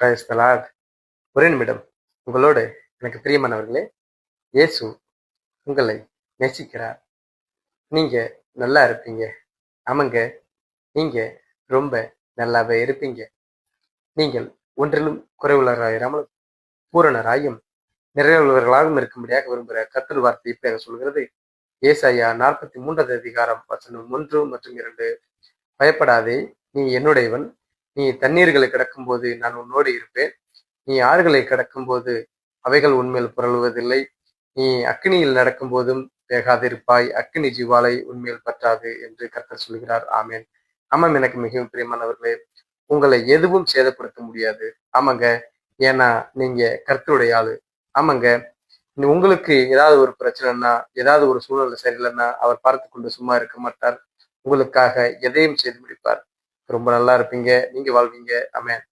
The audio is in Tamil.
Praise the Lord. ஒரே நிமிடம். உங்களோடு எனக்கு பிரியமானவர்களே, இயேசு உங்களை நேசிக்கிறார். நீங்க நல்லா இருப்பீங்க. ஆமாங்க, நீங்க ரொம்ப நல்லாவே இருப்பீங்க. நீங்கள் ஒன்றிலும் குறைவுள்ளவராயிராமல் பூரணராயும் நிறைவுள்ளவர்களாகவும் இருக்கும்படியாக விரும்புகிற கர்த்தர் வார்த்தை இப்படி சொல்கிறது. ஏசாயா 43 அதிகாரம் வசனம் 1 மற்றும் 2. பயப்படாதே, நீ என்னுடையவன். நீ தண்ணீர்களை கிடக்கும்போது நான் உன்னோடு இருப்பேன். நீ ஆறுகளை கடக்கும்போது அவைகள் உன்மேல் புரளுவதில்லை. நீ அக்கினியில் நடக்கும் போதும் வேகாதிருப்பாய். அக்கினி ஜீவாலை உன்மேல் பற்றாது என்று கர்த்தர் சொல்கிறார். ஆமேன். ஆமாம், எனக்கு மிகவும் பிரியமானவர்களே, உங்களை எதுவும் சேதப்படுத்த முடியாது. ஆமாங்க, ஏன்னா நீங்க கர்த்தருடைய ஆளு. ஆமாங்க, உங்களுக்கு ஏதாவது ஒரு பிரச்சனைன்னா, ஏதாவது ஒரு சூழ்நிலை சரியில்லைன்னா அவர் பார்த்து கொண்டு சும்மா இருக்க மாட்டார். உங்களுக்காக எதையும் செய்து முடிப்பார். ரொம்ப நல்லா இருப்பீங்க, நீங்க வாழ்வீங்க. ஆமென்.